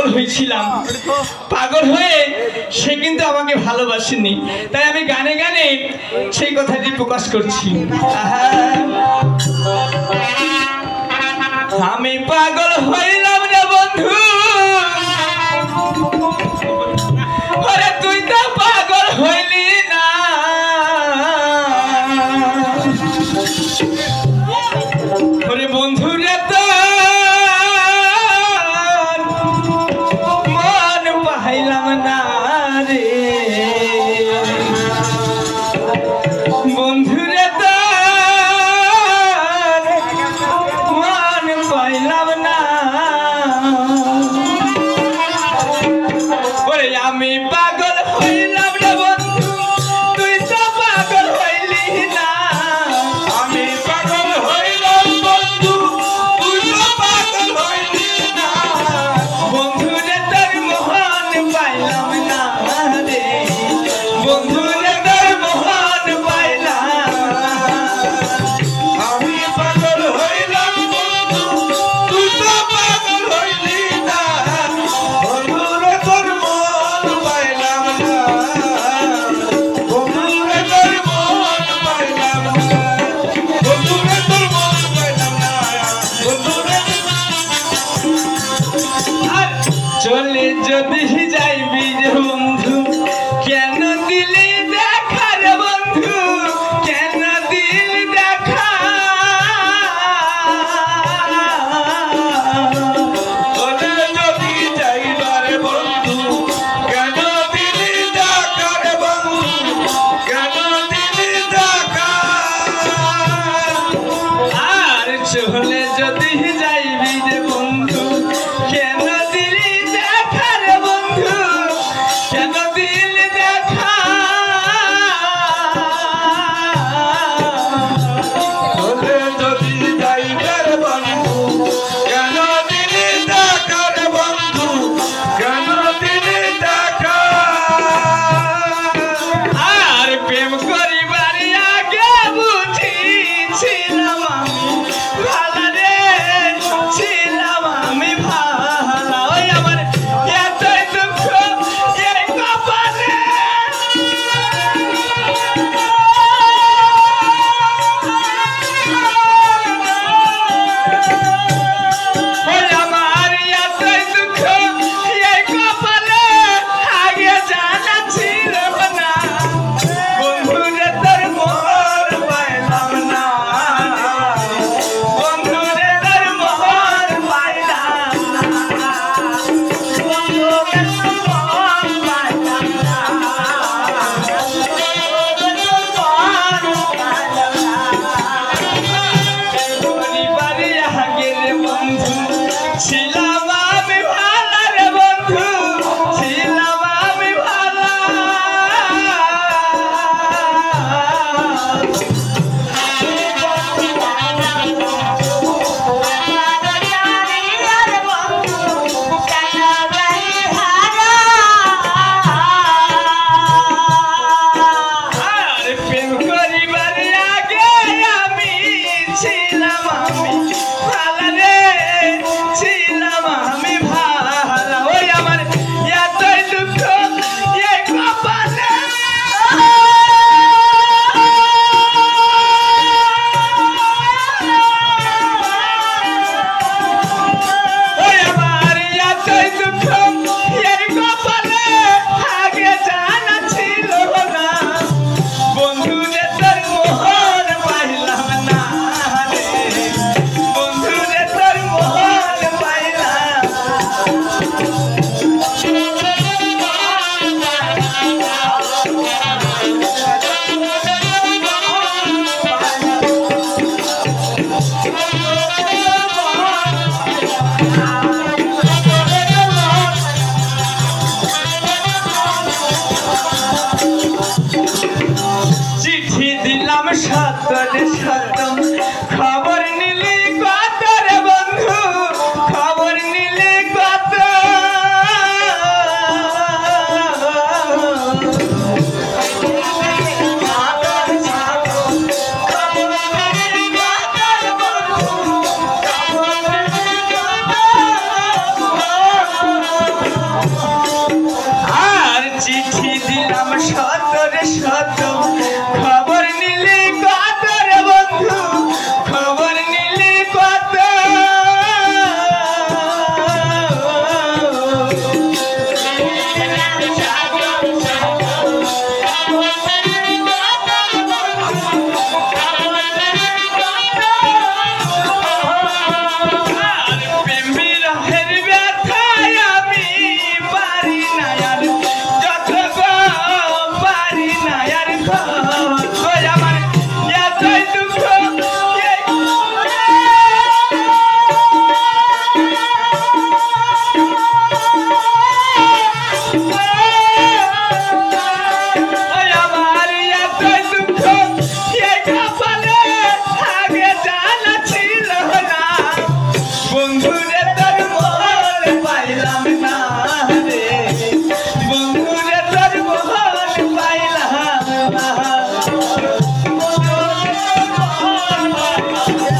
পাগল হয়েছিলাম, পাগল হয়ে সে কিন্তু আমাকে ভালোবাসেনি, তাই আমি গানে গানে সেই কথাটি প্রকাশ করছি। আমি পাগল হইলাম রে বন্ধু, ওরে তুই তো পাগল হইলি না, ওরে বন্ধু রে তো মন পাইলাম না রে, বন্ধু রে তো মন পাইলাম না, ওরে আমি পাগল হইলাম রে বন্ধু, তুই তো পাগল হইলি না, আমি পাগল হইলাম বন্ধু, তুই তো পাগল হইলি না, বন্ধু রে তোর মোহন পাইলাম না রে, বন্ধু রে তোর মোহন পাইলাম, আমি পাগল হইলাম বন্ধু, তুই তো পাগল হইলি না, বন্ধু রে তোর মোহন পাইলাম না, বন্ধু রে তোর মোহন পাইলাম না, বন্ধু রে তোর মোহন পাইলাম না, বন্ধু রে। আর চলে যদি যাইবি রে বন্ধু, কেন দিলি দেখা রে বন্ধু, কেন দিলি দেখা, চলে যদি যাইবার বন্ধু, কেন দিলি দেখা রে বন্ধু, কেন দিলি দেখা, আর চলে যদি যাইবি রে বন্ধু, কেন দিলি দেখা রে বন্ধু, কেন দিলি দেখা, চলে যদি যাইবার বন্ধু, কেন দিলি দেখা রে বন্ধু, কেন দিলি দেখা, আর প্রেম করিবার আগে বুঝিছিলাম আমি ভালো রে, ছিলাম আমি ভালো, ওই আমার এতই দুঃখ এই কপালে, ওই আমার এতই দুঃখ এই কপালে, আগে জানা ছিল না, বন্ধু রে তোর মোহর পাইলাম না, বন্ধু রে তোর মোহর পাইলাম না, বন্ধু রে তোর মোহর পাইলাম না, পরিবারে আগে রে বন্ধু ছিলাম আমি ভালো রে বন্ধু, ছিলাম আমি ভালো, আর প্রেম করিবার আগে আমি ছিলাম আমি ভালো রে, ছিলাম রে